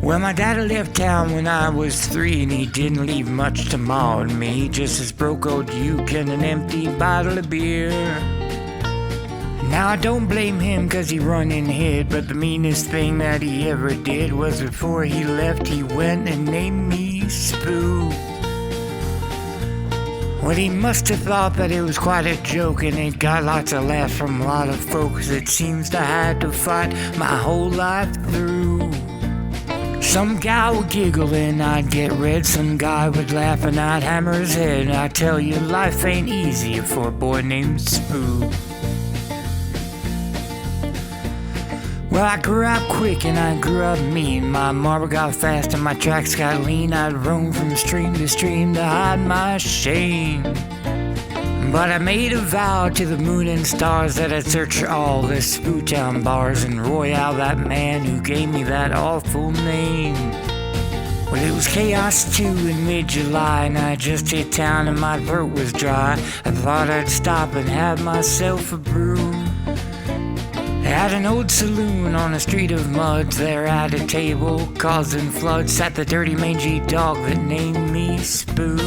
Well, my daddy left town when I was 3, and he didn't leave much to Ma and me, just this broke old uke and an empty bottle of beer. Now I don't blame him 'cause he run and hid, but the meanest thing that he ever did was before he left he went and named me Spooo. Well, he must have thought that it was quite a joke, and it got lots of laughs from a lot of folks that seems to had to fight my whole life through. Some guy would giggle and I'd get red, some guy would laugh and I'd hammer his head, and I tell you life ain't easy for a boy named Spooo. Well, I grew up quick and I grew up mean. My marble got fast and my tracks got lean. I'd roam from stream to stream to hide my shame. But I made a vow to the moon and stars that I'd search all the Spooo Town bars and Royale, that man who gave me that awful name. Well, it was chaos too in mid-July, and I just hit town and my throat was dry. I thought I'd stop and have myself a brew. At an old saloon on a street of muds, there at a table causing floods sat the dirty mangy dog that named me Spooo.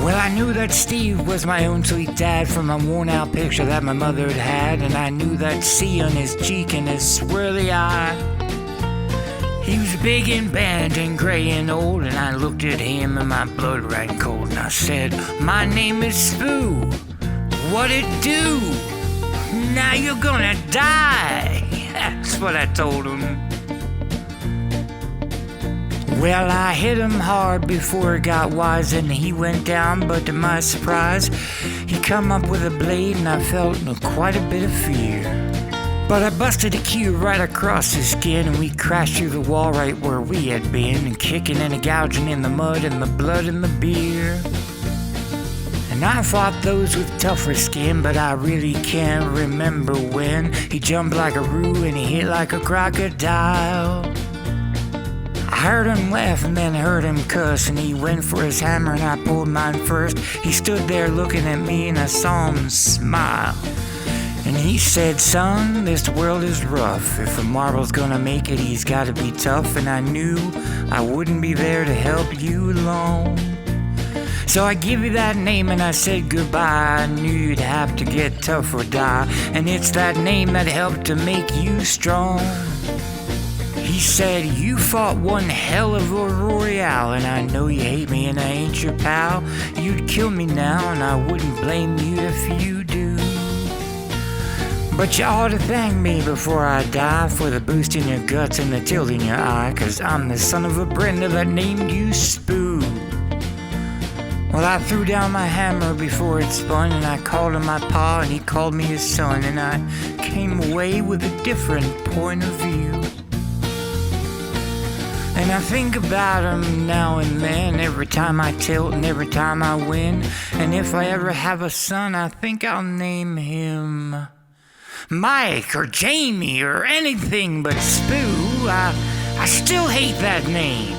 Well, I knew that Steve was my own sweet dad from a worn-out picture that my mother had, and I knew that C on his cheek and his swirly eye. He was big and bent and gray and old, and I looked at him and my blood ran cold, and I said, "My name is Spooo. What it do? Now you're gonna die." That's what I told him. Well, I hit him hard before it got wise, and he went down, but to my surprise, he come up with a blade, and I felt quite a bit of fear. But I busted a cue right across his skin, and we crashed through the wall right where we had been, and kicking and gouging in the mud and the blood and the beer. And I fought those with tougher skin, but I really can't remember when. He jumped like a roo and he hit like a crocodile. I heard him laugh and then heard him cuss, and he went for his hammer and I pulled mine first. He stood there looking at me and I saw him smile. And he said, "Son, this world is rough. If a marble's gonna make it, he's gotta be tough." And I knew I wouldn't be there to help you alone. So I give you that name and I said goodbye. I knew you'd have to get tough or die, and it's that name that helped to make you strong. He said, "You fought one hell of a Royale, and I know you hate me and I ain't your pal. You'd kill me now and I wouldn't blame you if you do. But you ought to thank me before I die for the boost in your guts and the tilt in your eye, 'cause I'm the son of a Brenda that named you Spooo." Well, I threw down my hammer before it spun, and I called him my pa and he called me his son, and I came away with a different point of view. And I think about him now and then, every time I tilt and every time I win. And if I ever have a son, I think I'll name him Mike or Jamie or anything but Spooo. I still hate that name.